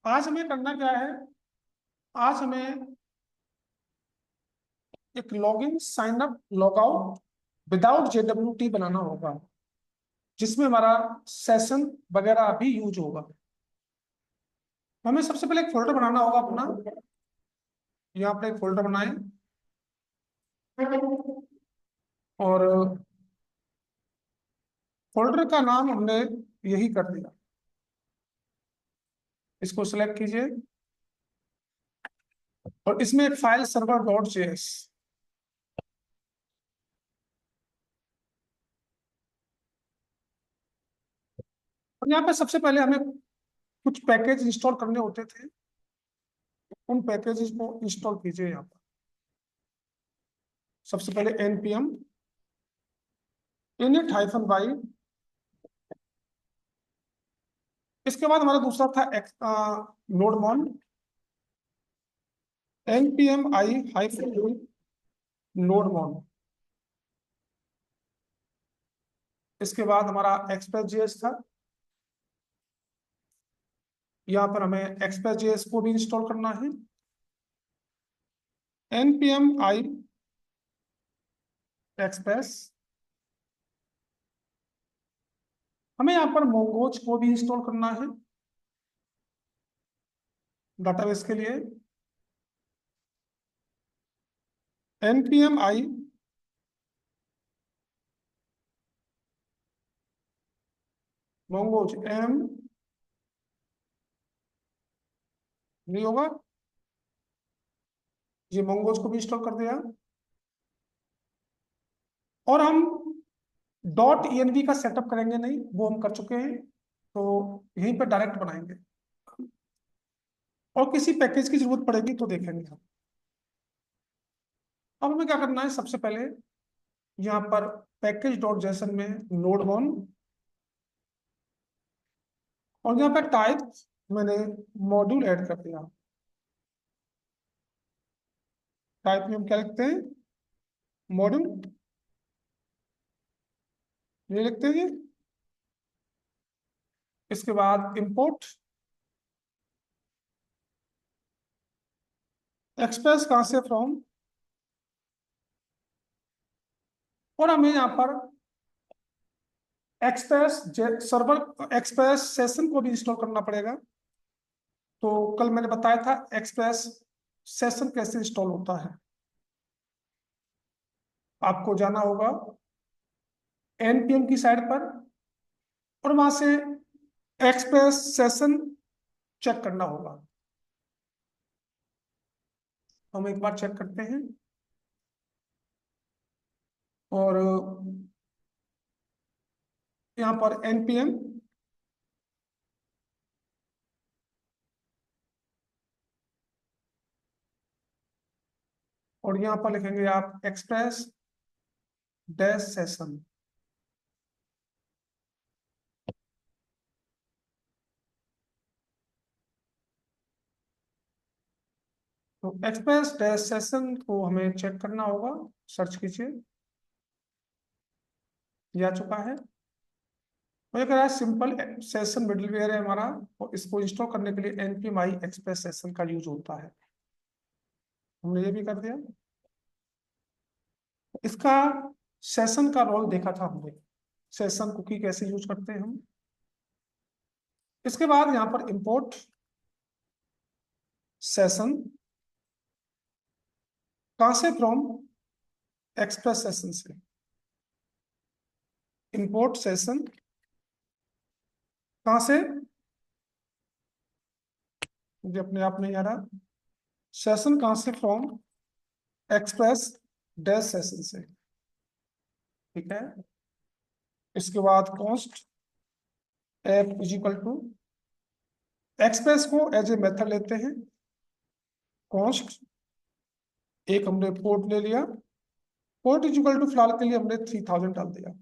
आज हमें करना क्या है। आज हमें एक login sign up log out without JWT बनाना होगा, जिसमें हमारा सेशन वगैरह भी यूज होगा। हमें सबसे पहले एक फोल्डर बनाना होगा अपना। यहाँ पर एक फोल्डर बनाएं और फोल्डर का नाम हमने यही कर दिया। इसको सिलेक्ट कीजिए और इसमें एक फाइल server.js। और यहाँ पे सबसे पहले हमें कुछ पैकेज इंस्टॉल करने होते थे, उन पैकेजेस को इंस्टॉल कीजिए। यहाँ पर सबसे पहले npm init-y। इसके बाद हमारा दूसरा था नोडमॉन npm i नोडमॉन। इसके बाद हमारा express.js था। यहाँ पर हमें express.js को भी इंस्टॉल करना है। npm i express। हमें यहाँ पर मोंगोज को भी इंस्टॉल करना है डाटाबेस के लिए। npm i मोंगोज m नहीं होगा, ये मोंगोज को भी इंस्टॉल कर दिया। और हम .env का सेटअप करेंगे नहीं, वो हम कर चुके हैं, तो यहीं पर डायरेक्ट बनाएंगे। और किसी पैकेज की जरूरत पड़ेगी तो देखेंगे हम। अब हमें क्या करना है, सबसे पहले यहाँ पर पैकेज.json में नोड वन और यहाँ पर टाइप मैंने मॉड्यूल ऐड कर दिया। टाइप में हम क्या लिखते हैं, मॉड्यूल, ये लिखते हैं। इसके बाद इंपोर्ट एक्सप्रेस कहां से, फ्रॉम। और हमें यहाँ पर एक्सप्रेस सर्वर एक्सप्रेस सेशन को भी इंस्टॉल करना पड़ेगा। तो कल मैंने बताया था एक्सप्रेस सेशन कैसे इंस्टॉल होता है। आपको जाना होगा npm की साइट पर और वहां से एक्सप्रेस सेशन चेक करना होगा। हम एक बार चेक करते हैं और यहाँ पर npm और यहाँ पर लिखेंगे आप एक्सप्रेस डैश सेशन। तो एक्सप्रेस डैश सेशन को हमें चेक करना होगा। सर्च कीजिए, ये आ चुका है। और ये कह रहा है सिंपल सेशन मिडलवेयर है हमारा, और इसको इंस्टॉल करने के लिए npm i एक्सप्रेस सेशन का यूज होता है। हमने ये भी कर दिया। इसका सेशन का रोल देखा था हमने, सेशन कुकी कैसे यूज करते हैं हम। इसके बाद यहाँ पर इंपोर्ट सेशन कहां से, फ्रॉम एक्सप्रेस सेशन से। इंपोर्ट सेशन कहां से, मुझे अपने आप नहीं आ रहा। सेशन कहां से, फ्रॉम एक्सप्रेस डैश सेशन से। ठीक है। इसके बाद const F is equal to express को एज ए मेथड लेते हैं। कॉस्ट एक हमने पोर्ट ले लिया, पोर्ट इज इक्वल टू फिलहाल के लिए हमने 3000 डाल दिया।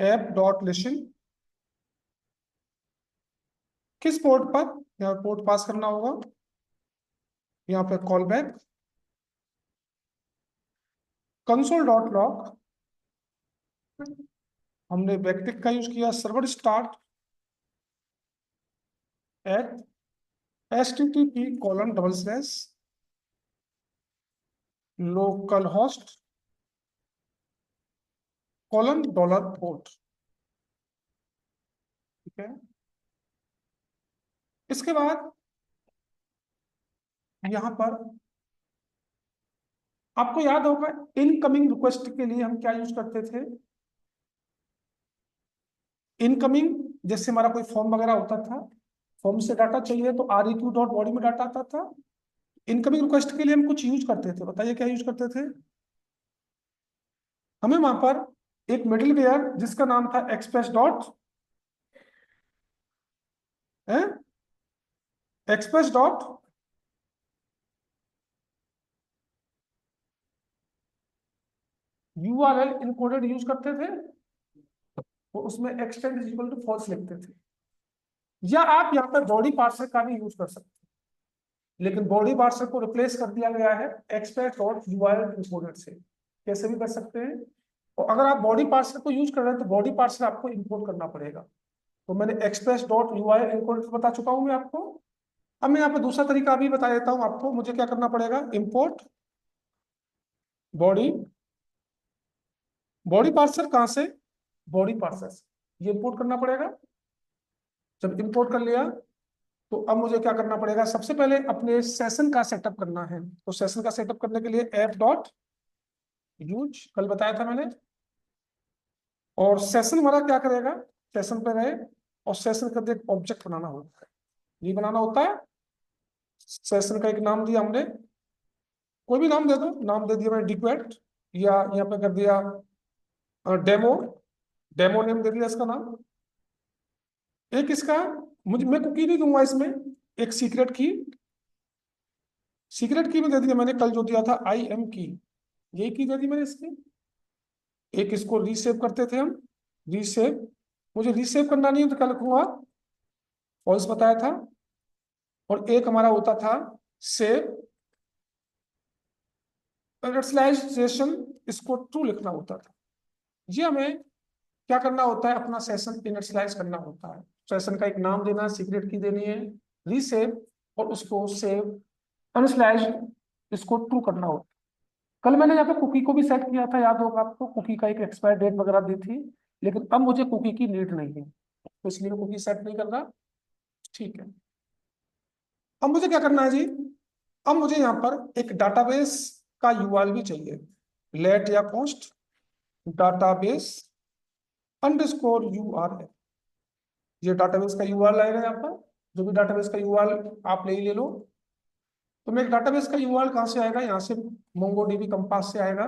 ऐप डॉट लिशन किस पोर्ट पर, यहाँ पोर्ट पास करना होगा। यहाँ पे call back console dot log, हमने बैकटिक का यूज किया। Server start at http:// local host $port. ठीक है, इसके बाद यहां पर आपको याद होगा इनकमिंग रिक्वेस्ट के लिए हम क्या यूज करते थे। इनकमिंग, जैसे हमारा कोई फॉर्म वगैरह होता था, फॉर्म से डाटा चाहिए तो req.body में डाटा आता था। इनकमिंग रिक्वेस्ट के लिए हम कुछ यूज करते थे, बताइए क्या यूज करते थे। हमें वहां पर एक मिडिलवेयर जिसका नाम था express dot express dot URL encoded use करते थे, वो उसमें extend is equal to false लिखते थे। या आप यहाँ पर बॉडी पार्सर का भी यूज कर सकते हैं, लेकिन बॉडी पार्सर को रिप्लेस कर दिया गया है एक्सप्रेस डॉट यूआरएल इनकोडेड से। कैसे भी कर सकते हैं। और अगर आप बॉडी पार्सर को यूज कर रहे हैं तो बॉडी पार्सर आपको इंपोर्ट करना पड़ेगा। तो मैंने एक्सप्रेस डॉट यूआरएल इनकोडेड बता चुका हूं मैं आपको। अब मैं यहाँ पे दूसरा तरीका भी बता देता हूँ आपको। मुझे क्या करना पड़ेगा, इंपोर्ट बॉडी, बॉडी पार्सर कहां से, बॉडी पार्सर से ये इंपोर्ट करना पड़ेगा। जब इंपोर्ट कर लिया तो अब मुझे क्या करना पड़ेगा, सबसे पहले अपने सेशन का सेटअप करना है। तो सेशन का सेटअप करने के लिए ऐप डॉट यूज कल बताया था मैंने। और सेशन हमारा क्या करेगा, सेशन पे रहे और सेशन का एक ऑब्जेक्ट बनाना होता है। ये बनाना होता है। सेशन का एक नाम दिया हमने, कोई भी नाम दे दो, नाम दे दिया मैंने डिक्वेट, या यहाँ पे कर दिया डेमो, डेमो नेम दे दिया इसका नाम। एक इसका, मुझे मैं कुकी नहीं दूंगा इसमें, एक सीक्रेट की, सीक्रेट की में दे दिया मैंने कल जो दिया था आई एम की, यही की दे दी मैंने इसकी। एक इसको रीसेव करते थे हम, रीसेव, मुझे रीसेव करना नहीं है तो क्या लिखूंगा, फॉल्स बताया था। और एक हमारा होता था सेव, इनिशियलाइजेशन इसको ट्रू लिखना होता था। ये हमें क्या करना होता है, अपना सेशन इनिशियलाइज करना होता है। सेशन का एक नाम देना है, सीक्रेट की देनी है, रीसेव, और उसको सेव इनिशियलाइज इसको ट्रू करना होता है। कल मैंने यहाँ पे कुकी को भी सेट किया था, याद होगा आपको, कुकी का एक एक्सपायर डेट वगैरह दी थी। लेकिन अब मुझे कुकी की नीड नहीं है तो इसलिए मैं कुकी सेट नहीं कर रहा। ठीक है, अब मुझे क्या करना है जी, अब मुझे यहाँ पर एक डाटाबेस का यूआरएल भी चाहिए। लेट या कॉस्ट डाटाबेस अंडरस्कोर यूआरएल, ये डाटाबेस का यूआरएल आएगा यहाँ पर। जो भी डाटाबेस का यूआरएल आप ले लो। तो मैं एक डाटाबेस का यूआरएल कहाँ से आएगा, यहाँ से मोंगोडीबी कंपास से आएगा।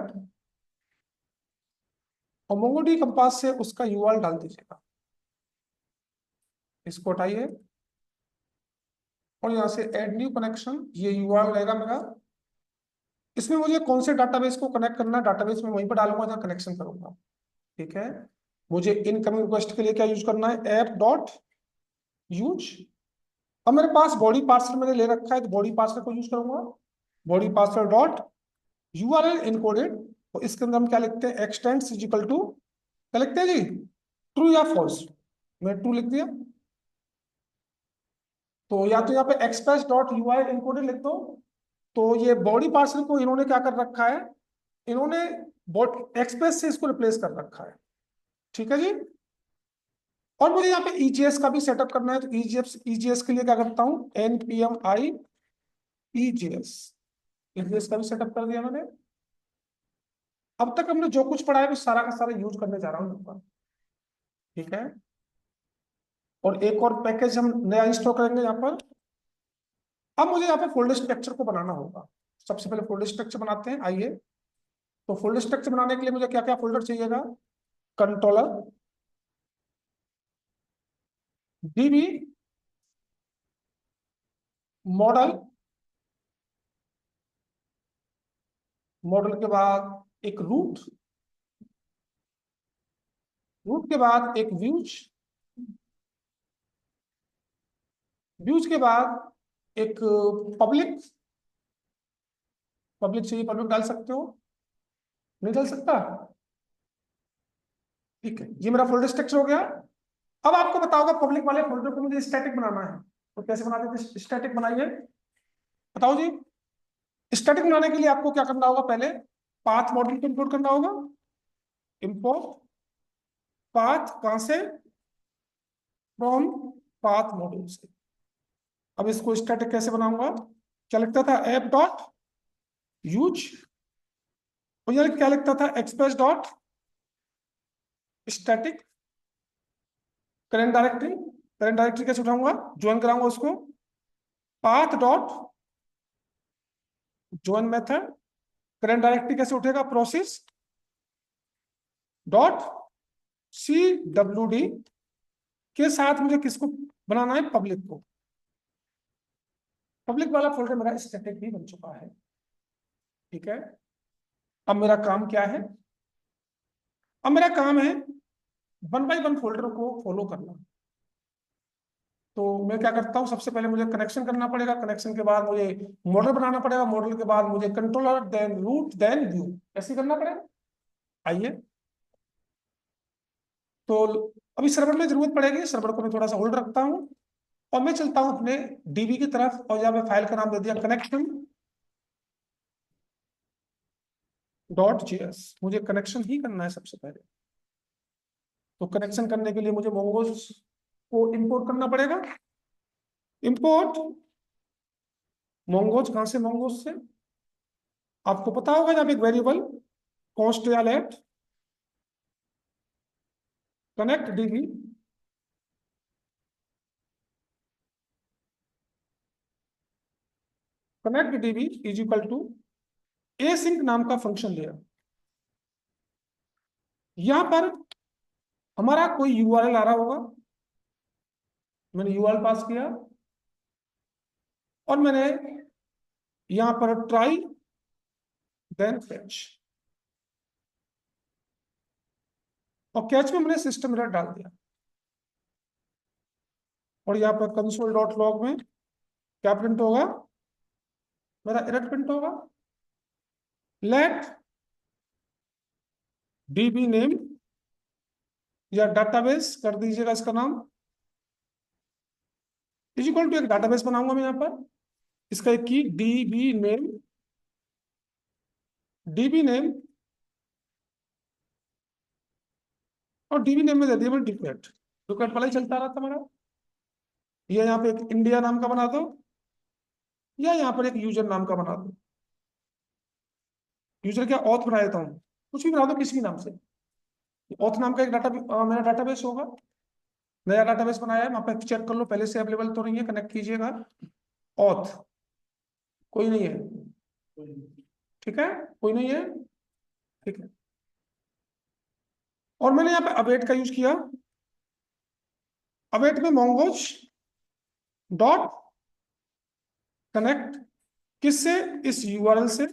और मोंगोडीबी कंपास से उसका यूआरएल डाल दीजिएगा, इसको हटाइए और यहाँ से ऐड न्यू कनेक्शन, ये यूआरएल रहेगा मेरा। इसमें मुझे कौन से डाटाबेस को कनेक्ट करना है, डाटाबेस में वहीं पर डालूंगा जहाँ कनेक्शन करूंगा। ठीक है, मुझे इनकमिंग रिक्वेस्ट के लिए क्या यूज करना है, ऐप डॉट यूज। अब मेरे पास बॉडी पार्सर मैंने ले रखा है तो बॉडी पार्सर को यूज करूंगा, body parser dot URL encoded. और इसके अंदर हम क्या लिखते हैं, एक्सटेंड्स इज इक्वल टू, क्या लिखते हैं जी, ट्रू या फॉल्स। मैं ट्रू लिख दिया। तो या तो यहाँ पे एक्सप्रेस डॉट यूआरएल इनकोडेड लिख दो। तो ये बॉडी पार्सर को इन्होंने क्या कर रखा है, इन्होंने एक्सप्रेस से इसको रिप्लेस कर रखा है। ठीक है जी। और मुझे यहाँ पे ईजीएस का भी सेटअप करना है, तो ईजीएस के लिए क्या करता हूँ, npm i ईजीएस, ईजीएस का भी सेटअप कर दिया मैंने। अब तक हमने जो कुछ पढ़ा है वो सारा का सारा यूज करने जा रहा हूँ यहाँ पर। ठीक है, और एक और पैकेज हम नया इंस्टॉल करेंगे यहाँ पर। अब मुझे यहाँ पे फोल्डर स्ट्रक्चर को बनाना होगा। सबसे पहले फोल्डर स्ट्रक्चर बनाते हैं, आइए। तो फोल्डर स्ट्रक्चर बनाने के लिए मुझे क्या क्या फोल्डर चाहिएगा, कंट्रोलर, डीबी, मॉडल, मॉडल के बाद एक रूट, रूट के बाद एक व्यूज, व्यूज के बाद एक पब्लिक, पब्लिक चाहिए, पब्लिक डाल सकते हो, नहीं डाल सकता। ठीक है, ये मेरा फोल्डर स्ट्रक्चर हो गया। अब आपको बताओगे पब्लिक वाले फोल्डर को मुझे स्टैटिक बनाना है। तो कैसे बना देते, स्टैटिक बनाइए, बताओ जी। स्टैटिक बनाने के लिए आपको क्या करना होगा, पहले पाथ मॉडल को इंपोर्ट करना होगा। इंपोर्ट पाथ कहां से, फ्रॉम पाथ मॉड्यूल से। अब इसको स्टैटिक कैसे बनाऊंगा, क्या लिखता था, ऐप डॉट यूज, और यार क्या लिखता था, express dot static current directory कैसे उठाऊंगा, ज्वाइन कराऊंगा उसको, path dot join method, current directory कैसे उठेगा, process dot C W D के साथ मुझे किसको बनाना है, पब्लिक को। पब्लिक वाला फोल्डर मेरा स्टैटिक भी बन चुका है, ठीक है। अब मेरा काम क्या है, अब मेरा काम है वन बाई वन फोल्डर को फॉलो करना। तो मैं क्या करता हूँ, सबसे पहले मुझे कनेक्शन करना पड़ेगा, कनेक्शन के बाद मुझे मॉडल बनाना पड़ेगा, मॉडल के बाद मुझे controller, then route, then view, ऐसे करना पड़ेगा। आइए, तो अभी सर्वर में जरूरत पड़ेगी, सर्वर को मैं थोड़ा सा होल्ड रखता हूँ, और मैं चलता हूँ अपने डीबी की तरफ, और यहाँ पे फाइल का नाम दे दिया कनेक्शन डॉट जेएस। मुझे कनेक्शन ही करना है सबसे पहले, तो कनेक्शन करने के लिए मुझे मोंगोज को इंपोर्ट करना पड़ेगा। इंपोर्ट मोंगोज, कहां से, मोंगोज से। आपको पता होगा जब एक variable const or let connect DB, connect DB is equal to async नाम का फंक्शन लिया। यहां पर हमारा कोई यूआरएल आ रहा होगा, मैंने यूआरएल पास किया, और मैंने यहां पर ट्राई देन फैच, और कैच में मैंने सिस्टम एरर डाल दिया, और यहाँ पर कंसोल डॉट लॉग में क्या प्रिंट होगा, मेरा एरर प्रिंट होगा, लेट डीबी नेम, या डाटाबेस कर दीजिएगा इसका नाम, इज इक्वल टू एक डाटाबेस बनाऊंगा मैं यहाँ पर, इसका एक की डीबी नेम, और डीबी नेम में दे दिया मैं डिफॉल्ट, डिफॉल्ट वाला ही चलता रहा था मेरा। ये यहाँ पे एक इंडिया नाम का बना दो, या यहाँ पर एक यूजर नाम का बना दो। यूजर क्या, ऑथ बना देता हूँ, कुछ भी बना दो किसी भी नाम से। ऑथ नाम का एक मेरा डाटाबेस होगा, नया डाटाबेस बनाया है, वहां पर चेक कर लो पहले से अवेलेबल तो नहीं है, कनेक्ट कीजिएगा। ऑथ कोई नहीं है, ठीक है, कोई नहीं है, ठीक है। और मैंने यहाँ पे अवेट का यूज किया, अवेट में मोंगोज डॉट कनेक्ट, किससे, इस यूआरएल से,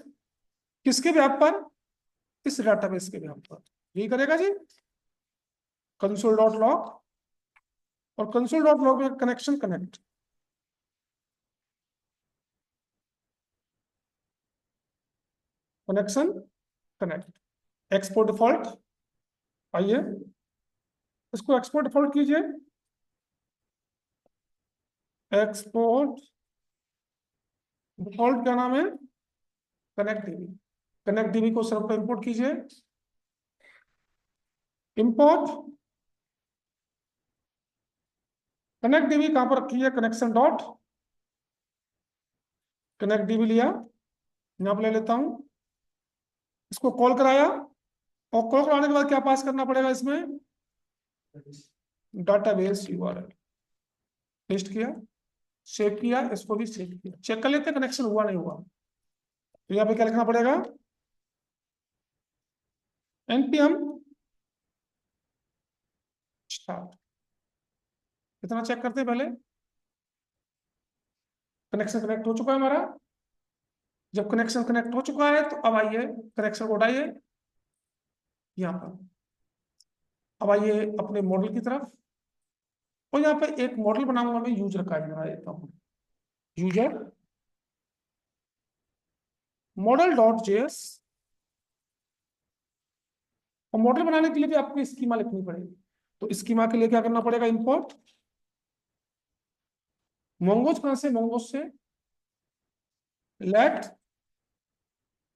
किसके व्याप पर, इस डाटाबेस के व्याप पर, यही करेगा जी। कंसोल डॉट लॉग, और कंसोल डॉट लॉग में connection connect, connection connect, export default. आइए, इसको एक्सपोर्ट डिफॉल्ट कीजिए, एक्सपोर्ट डिफॉल्ट क्या नाम है, कनेक्ट डीबी। कनेक्ट डीबी को सर्वर पर इंपोर्ट कीजिए, इंपोर्ट कनेक्ट डीबी कहां पर रखी है, कनेक्शन डॉट कनेक्ट डीबी लिया, यहां पर ले लेता हूं, इसको कॉल कराया, और कॉल कराने के बाद क्या पास करना पड़ेगा इसमें, डाटाबेस यूआरएल पेस्ट किया, सेव किया, इसको भी सेव किया, चेक कर लेते हैं कनेक्शन हुआ नहीं हुआ। तो यहाँ पे क्या लिखना पड़ेगा, npm स्टार्ट, कितना चेक करते हैं पहले, कनेक्शन कनेक्ट हो चुका है हमारा। जब कनेक्शन कनेक्ट हो चुका है, तो अब आइए कनेक्शन को उठाइए यहाँ पर, अब आइए अपने मॉडल की तरफ, और यहाँ पे एक मॉडल बनाऊंगा मैं, यूजर का बना देता हूँ, यूजर मॉडल डॉट जेएस। और मॉडल बनाने के लिए भी आपको स्कीमा लिखनी पड़ेगी, तो स्कीमा के लिए क्या करना पड़ेगा, इंपोर्ट मोंगोज कहां से, मोंगोज से let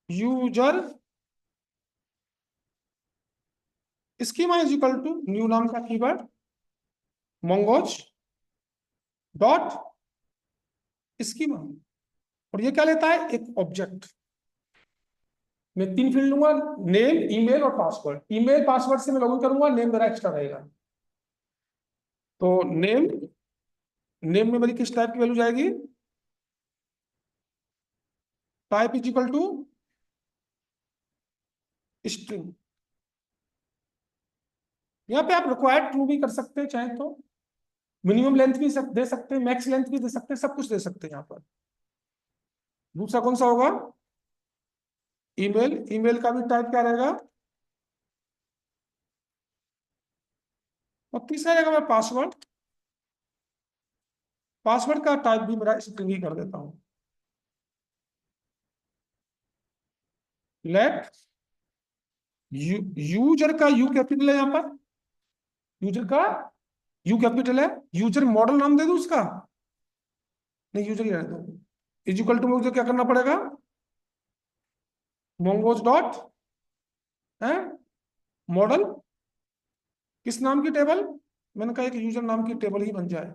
user schema is equal to new नाम का कीवर्ड मोंगोज डॉट स्कीमा, और ये क्या लेता है, एक ऑब्जेक्ट। मैं 3 फील्ड लूंगा, नेम, ईमेल और पासवर्ड। ईमेल पासवर्ड से मैं लॉगिन करूंगा, नेम मेरा एक्स्ट्रा रहेगा। तो नेम, नेम में मेरी किस टाइप की वैल्यू जाएगी, type is equal to string. यहाँ पे आप रिक्वायर्ड ट्रू भी कर सकते हैं चाहे तो, मिनिमम लेंथ भी दे सकते हैं, मैक्स लेंथ भी दे सकते हैं, सब कुछ दे सकते हैं यहाँ पर। दूसरा कौन सा होगा, ईमेल। ईमेल का भी टाइप क्या रहेगा, और तीसरा रहेगा मैं पासवर्ड। पासवर्ड का टाइप भी मेरा स्ट्रिंग ही कर देता हूं। लेट यूजर का यू कैपिटल है यहाँ पर, यूजर का यू कैपिटल है। यूजर मॉडल नाम दे दूं उसका, नहीं यूजर ही रहने दो। इजिकल टू मुझे क्या करना पड़ेगा, मोंगोज डॉट है मॉडल, किस नाम की टेबल, मैंने कहा एक यूजर नाम की टेबल ही बन जाए।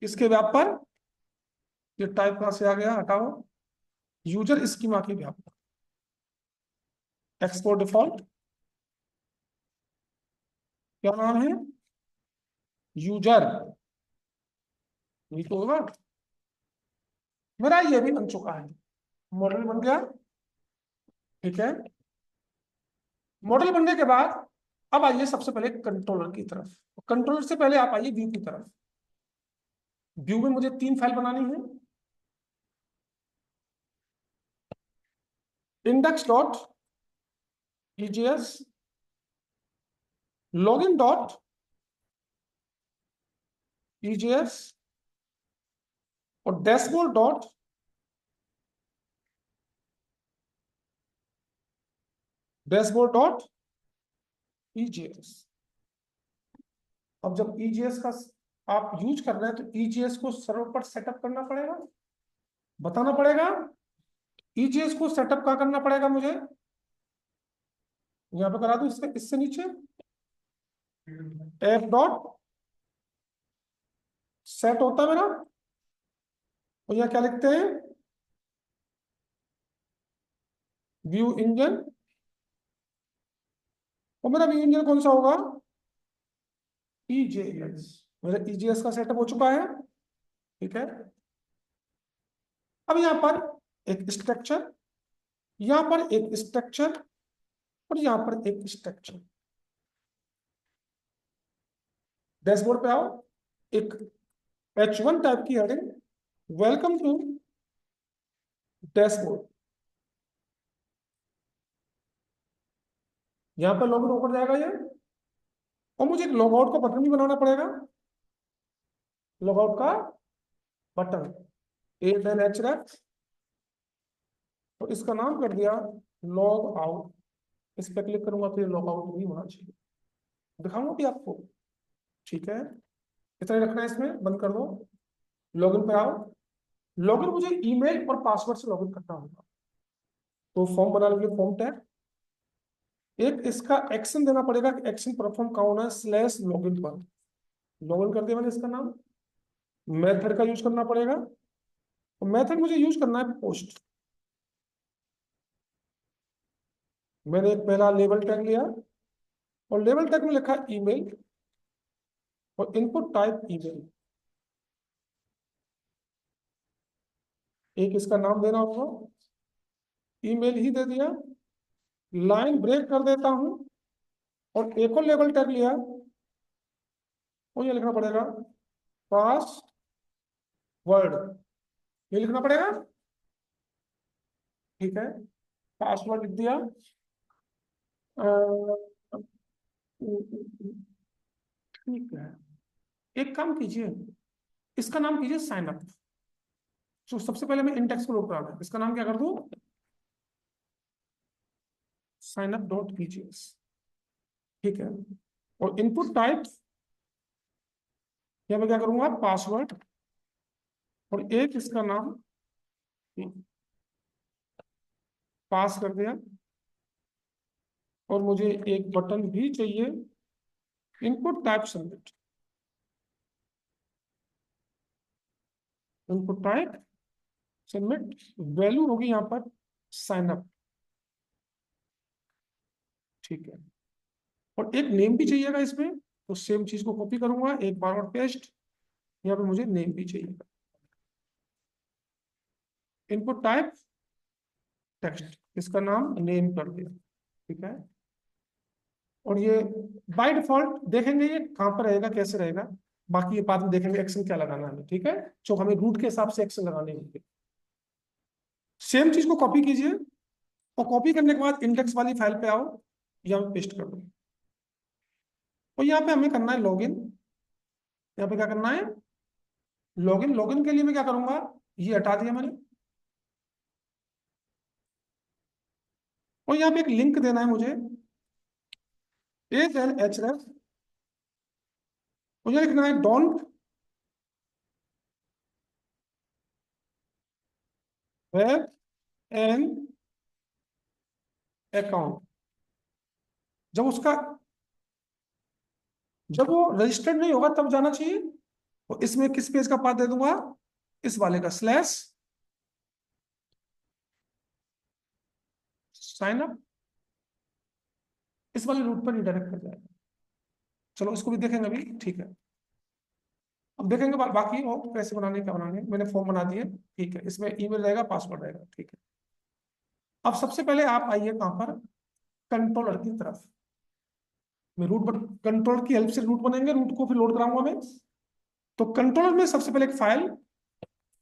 इसके व्याप पर, ये टाइप कहां से आ गया, हटाओ, यूजर स्कीमा के व्याप पर, एक्सपोर्ट डिफॉल्ट क्या नाम है, यूजर, ये तो होगा। मेरा ये भी बन चुका है, मॉडल बन गया। ठीक है, मॉडल बनने के बाद अब आइए सबसे पहले कंट्रोलर की तरफ। कंट्रोलर से पहले आप आइए व्यू की तरफ। व्यू में मुझे 3 फाइल बनानी है, index dot EGS, login dot EGS, और डैशबोर्ड डॉट ईजीएस। अब जब ईजीएस का आप यूज कर रहे हैं तो ईजीएस को सर्वर पर सेटअप करना पड़ेगा, बताना पड़ेगा। ईजीएस को सेटअप क्या करना पड़ेगा मुझे, यहां पे करा दूं, इससे नीचे एफ डॉट सेट होता है मेरा, और यहां क्या लिखते हैं, व्यू इंजन। और मेरा व्यू इंजन कौन सा होगा, ईजेएस। मेरा ईजीएस का सेटअप हो चुका है। ठीक है, अब यहां पर एक स्ट्रक्चर, यहां पर एक स्ट्रक्चर, और यहां पर एक स्ट्रक्चर। डैशबोर्ड पे आओ, एक H1 टाइप की हेडिंग, वेलकम टू डैशबोर्ड। यहां पर लॉगिन होकर जाएगा ये, और मुझे एक लॉगआउट का बटन भी बनाना पड़ेगा, लॉगआउट का बटन, ए देन एच रख, तो इसका नाम कर दिया लॉग आउट। इस पर क्लिक करूंगा तो ये लॉग आउट नहीं होना चाहिए, दिखाऊंगा भी आपको। ठीक है, इतना ही रखना है, इसमें बंद कर दो। लॉगिन पे आओ, लॉगिन मुझे ईमेल और पासवर्ड से लॉगिन करना होगा, तो फॉर्म बना लेंगे, फॉर्म टैग। एक इसका एक्शन देना पड़ेगा, एक्शन परफॉर्म कहाँ होना है, स्लैश लॉगिन पर। लॉगिन कर दिया मैंने इसका नाम। मेथड का यूज करना पड़ेगा, और मेथड मुझे यूज करना है पोस्ट। मैंने एक पहला लेबल टैग लिया, और लेबल टैग में लिखा ईमेल, और इनपुट टाइप ईमेल। एक इसका नाम देना होगा, ईमेल ही दे दिया। लाइन ब्रेक कर देता हूं, और एक और लेबल टैग लिया, और ये लिखना पड़ेगा पासवर्ड, ये लिखना पड़ेगा। ठीक है, पासवर्ड लिख दिया। ठीक है, एक काम कीजिए, इसका नाम कीजिए साइन अप। तो सबसे पहले मैं इंडेक्स को रोक रहा हूं, इसका नाम क्या कर दूं, साइन अप डॉट ईजीएस। ठीक है, और इनपुट टाइप, या मैं क्या करूंगा, पासवर्ड। और एक इसका नाम पास कर दिया, और मुझे एक बटन भी चाहिए, input type submit, input type submit, value होगी यहाँ पर साइन अप, ठीक है। और एक नेम भी चाहिएगा इसमें, तो सेम चीज को कॉपी करूंगा एक बार और पेस्ट, यहाँ पे मुझे नेम भी चाहिएगा, इनपुट टाइप टेक्स्ट, इसका नाम नेम कर दिया, ठीक है। और ये बाय डिफॉल्ट देखेंगे ये कहाँ पर रहेगा, कैसे रहेगा, बाकी ये बाद में देखेंगे एक्शन क्या लगाना है, ठीक है। जो हमें रूट के हिसाब से एक्शन लगाने होंगे। सेम चीज को कॉपी कीजिए, और कॉपी करने के बाद इंडेक्स वाली फाइल पे आओ, यहाँ पे पेस्ट कर दो, और यहाँ पे हमें करना है लॉगिन। यहाँ पे क्या करना है, लॉगिन। लॉगिन के लिए मैं क्या करूंगा, ये हटा दिया मैंने, और यहाँ पे एक लिंक देना है मुझे, एज एन एच रेफ, मुझे लिखना है डोंट हैव एन अकाउंट। जब उसका, जब वो रजिस्टर्ड नहीं होगा तब जाना चाहिए, तो इसमें किस पेज का पाथ दे दूंगा, इस वाले का, स्लैश साइन अप, इस वाले रूट पर रिडायरेक्ट कर जाएगा। चलो इसको भी देखेंगे अभी, ठीक है। अब देखेंगे बाकी वो कैसे बनाने, क्या बनाने, मैंने फॉर्म बना दिए, ठीक है। इसमें ईमेल रहेगा, पासवर्ड रहेगा, ठीक है। अब सबसे पहले आप आइए कहां पर, कंट्रोलर की तरफ। मैं रूट पर, कंट्रोलर की हेल्प से रूट बनेंगे, रूट को फिर लोड कराऊंगा मैं। तो कंट्रोलर में सबसे पहले एक फाइल,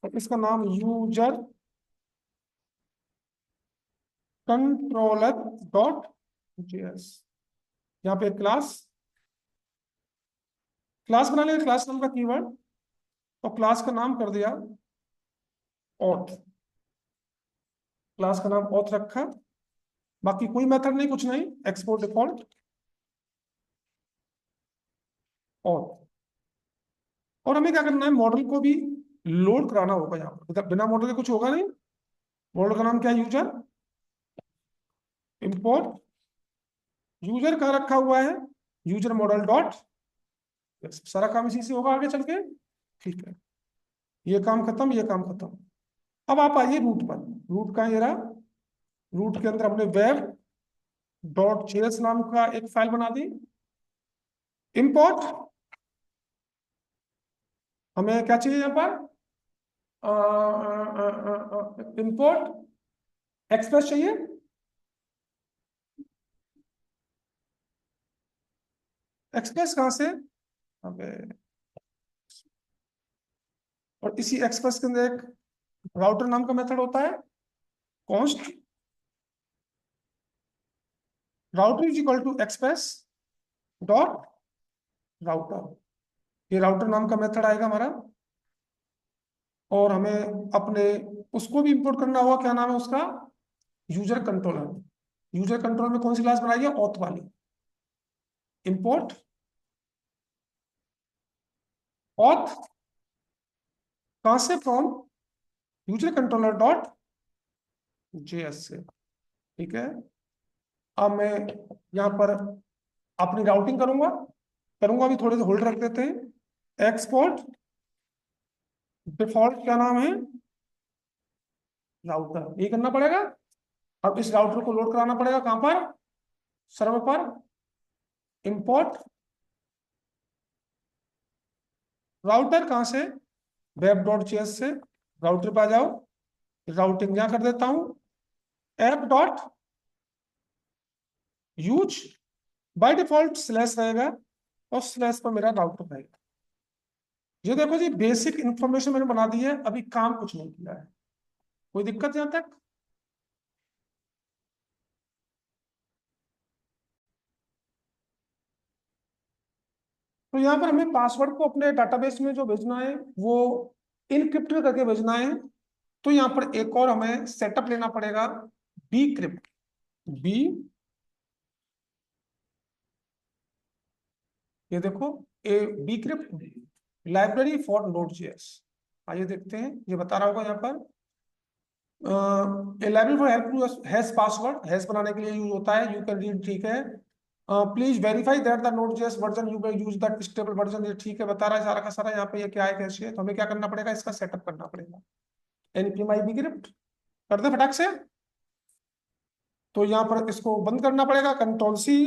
और इसका नाम यूजर कंट्रोलर डॉट जेएस, यहाँ पे क्लास, क्लास बना लेंगे, क्लास नाम का कीवर्ड, और क्लास का नाम कर दिया ऑथ, क्लास का नाम ऑथ रखा, बाकी कोई मेथड नहीं, कुछ नहीं, एक्सपोर्ट डिफॉल्ट ऑथ। और हमें क्या करना है, मॉडल को भी लोड कराना होगा यहाँ पर, मतलब बिना मॉडल के कुछ होगा नहीं। मॉडल का नाम क्या है, यूजर, इंपोर्ट यूजर कहाँ रखा हुआ है, यूजर मॉडल डॉट, सारा काम इसी से होगा आगे चल के, ठीक है। ये काम खत्म, ये काम खत्म। अब आप आइए रूट पर, रूट का ये रहा, रूट के अंदर हमने वेब डॉट जेएस नाम का एक फाइल बना दी। इंपोर्ट, हमें क्या चाहिए यहाँ पर, इंपोर्ट एक्सप्रेस चाहिए, एक्सप्रेस कहाँ से, अबे, और इसी एक्सप्रेस के अंदर एक राउटर नाम का मेथड होता है, const router is equal to express dot router, ये राउटर नाम का मेथड आएगा हमारा। और हमें अपने उसको भी इंपोर्ट करना होगा, क्या नाम है उसका, यूजर कंट्रोलर। यूजर कंट्रोल में कौन सी क्लास बनाई है, ऑथ वाली, इंपोर्ट ऑथ, कहां से, from user controller dot JS से, ठीक है। अब मैं यहाँ पर अपनी राउटिंग करूंगा, करूंगा अभी, थोड़े से होल्ड रख देते हैं। एक्सपोर्ट डिफॉल्ट क्या नाम है, राउटर, ये करना पड़ेगा। अब इस राउटर को लोड कराना पड़ेगा कहां पर, सर्वर पर, इंपोर्ट राउटर कहां से, वेब डॉट जेएस से, राउटर पे आ जाओ, राउटिंग यहां कर देता हूं, app dot use, by default slash रहेगा, और स्लैश पर मेरा राउटर रहेगा। ये देखो जी, बेसिक इंफॉर्मेशन मैंने बना दी है, अभी काम कुछ नहीं किया है, कोई दिक्कत यहां तक। तो यहाँ पर हमें पासवर्ड को अपने डाटाबेस में जो भेजना है वो इनक्रिप्ट करके भेजना है। तो यहाँ पर एक और हमें सेटअप लेना पड़ेगा, बी क्रिप्ट, बी, ये देखो, a B crypt library for node JS, आइए देखते हैं, ये बता रहा होगा यहाँ पर library for help to hash password, hash बनाने के लिए यूज होता है, यू कैन रीड, ठीक है। Please verify that the note JS version you can use that stable version, ये ठीक है, बता रहा है सारा का सारा। यहाँ पे ये क्या है कैसे है, तो हमें क्या करना पड़ेगा, इसका सेटअप करना पड़ेगा। npm bcrypt कर दे फटाक से। तो यहाँ पर इसको बंद करना पड़ेगा, कंट्रोल C,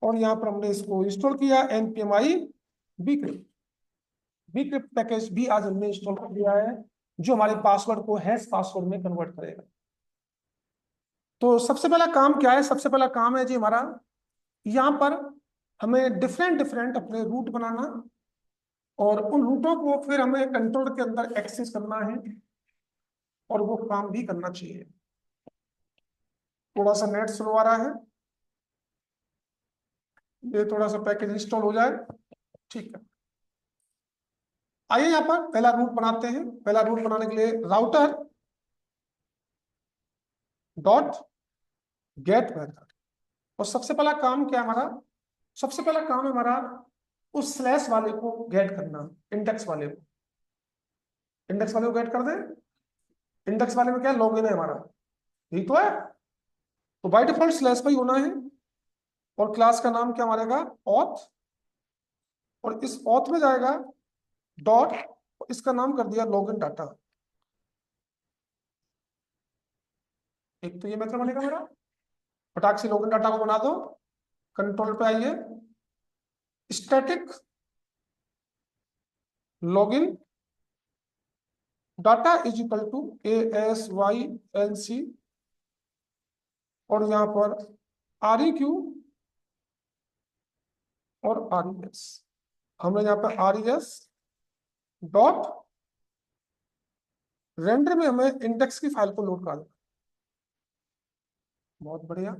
और यहाँ पर हमने इसको इंस्टॉल किया npm bcrypt। bcrypt पैकेज भी आज हमने इंस्टॉल कर दिया है, जो हमारे पासवर्ड को हैश पासवर्ड में कन्वर्ट करेगा। तो सबसे पहला काम क्या है, सबसे पहला काम है जी हमारा, यहाँ पर हमें डिफरेंट डिफरेंट अपने रूट बनाना, और उन रूटों को फिर हमें कंट्रोल के अंदर एक्सेस करना है, और वो काम भी करना चाहिए। थोड़ा सा नेट स्लो आ रहा है, ये थोड़ा सा पैकेज इंस्टॉल हो जाए, ठीक है। आइए यहाँ पर पहला रूट बनाते हैं। पहला रूट बनाने के लिए राउटर डॉट गेट मेथड, और सबसे पहला काम क्या है हमारा, सबसे पहला काम है हमारा उस स्लैश वाले को गेट करना, इंडेक्स वाले को, इंडेक्स वाले को गेट कर दे। इंडेक्स वाले में क्या लॉगिन है हमारा, यही तो है। तो बाय डिफॉल्ट स्लैश पर ही होना है, और क्लास का नाम क्या मारेगा, ऑथ, और इस ऑथ में जाएगा डॉट, इसका नाम कर दिया लॉगिन डाटा। एक तो ये मेथड बनेगा मेरा, फटाक से लॉगिन डाटा को बना दो। कंट्रोल पे आइए, static login data is equal to ASYNC, और यहां पर REQ और RES। हमने यहाँ पर RES डॉट रेंडर में हमें इंडेक्स की फाइल को लोड करा देना। बहुत बढ़िया,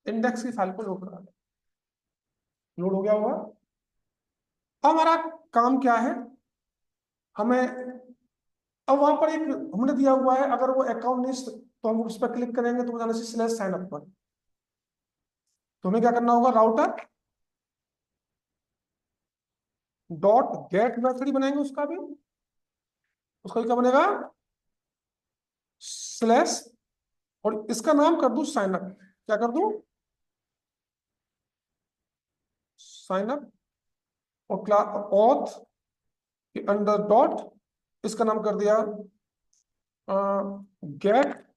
इंडेक्स की फाइल को लोड करा देना, लोड हो गया होगा। अब हमारा काम क्या है, हमें अब वहां पर एक हमने दिया हुआ है, अगर वो अकाउंट नहीं, तो हम उस पर क्लिक करेंगे तो जाने से स्लैश साइन अप पर। तो हमें क्या करना होगा, राउटर डॉट गेट मेथड ही बनाएंगे उसका भी, उसका भी क्या बनेगा, स्लैश, और इसका नाम कर दूं साइन अप। क्या कर दूं, साइन अप, और क्लास ऑथ के अंडर डॉट, इसका नाम कर दिया get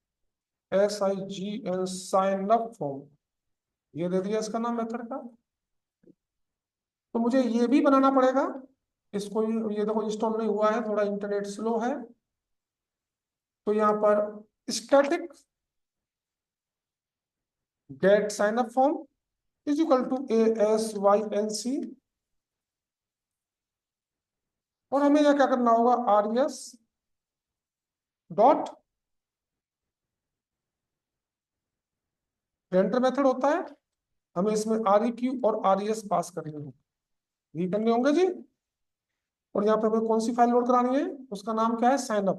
SIGN sign up form, ये दे दिया इसका नाम मेथड का। तो मुझे ये भी बनाना पड़ेगा, इसको ये देखो इंस्टॉल नहीं हुआ है, थोड़ा इंटरनेट स्लो है। तो यहाँ पर static get sign up form is equal to ASYNC, और हमें यह क्या करना होगा, RES डॉट रेंडर मेथड होता है, हमें इसमें REQ और RES पास करने होंगे, ये करने होंगे जी। और यहाँ पे हमें कौन सी फाइल लोड करानी है, उसका नाम क्या है, साइन अप,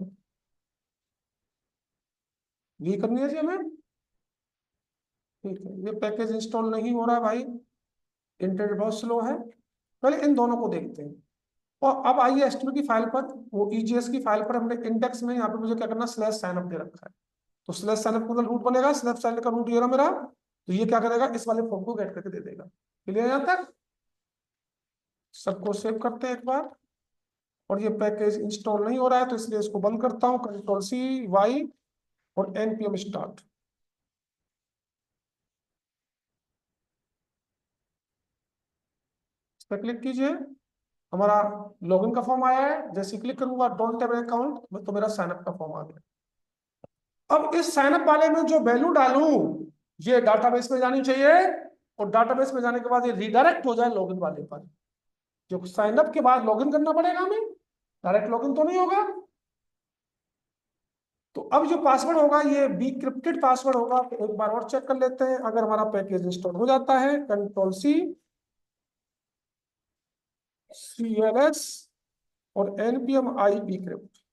ये करनी है जी हमें, ठीक है। ये पैकेज इंस्टॉल नहीं हो रहा है भाई, इंटरनेट बहुत स्लो है, पहले इन दोनों को देखते हैं। और अब आइए एचटीएमएल की फाइल पर, वो EJS की फाइल पर हमने इंडेक्स में यहाँ पे मुझे क्या करना, स्लैश साइन अप दे रखा है। तो स्लैश साइन अप का रूट बनेगा, स्लैश साइन का रूट ये रहा मेरा, तो ये क्या करेगा, इस वाले फॉर्म को गेट करके दे देगा। क्लियर यहाँ तक, सबको सेव करते हैं एक बार। और ये पैकेज इंस्टॉल नहीं हो रहा है, तो इसलिए इसको बंद करता हूँ, कंट्रोल C, Y, और npm स्टार्ट। इस पर क्लिक कीजिए, हमारा लॉगिन का फॉर्म आया है, जैसे क्लिक करूंगा डोंट हैव अकाउंट, तो मेरा साइनअप का फॉर्म आ गया। अब इस साइनअप वाले में जो वैल्यू डालूं, ये डाटाबेस में जानी चाहिए, और डाटाबेस में जाने के बाद ये रिडायरेक्ट हो जाए लॉगिन वाले पर। जो साइनअप के बाद लॉगिन करना पड़ेगा हमें, डायरेक्ट लॉगिन तो नहीं होगा। तो अब जो पासवर्ड होगा ये बीक्रिप्टेड पासवर्ड होगा। तो एक बार और चेक कर लेते हैं, अगर हमारा पैकेज इंस्टॉल हो जाता है, कंट्रोल C CLS और npm i bcrypt,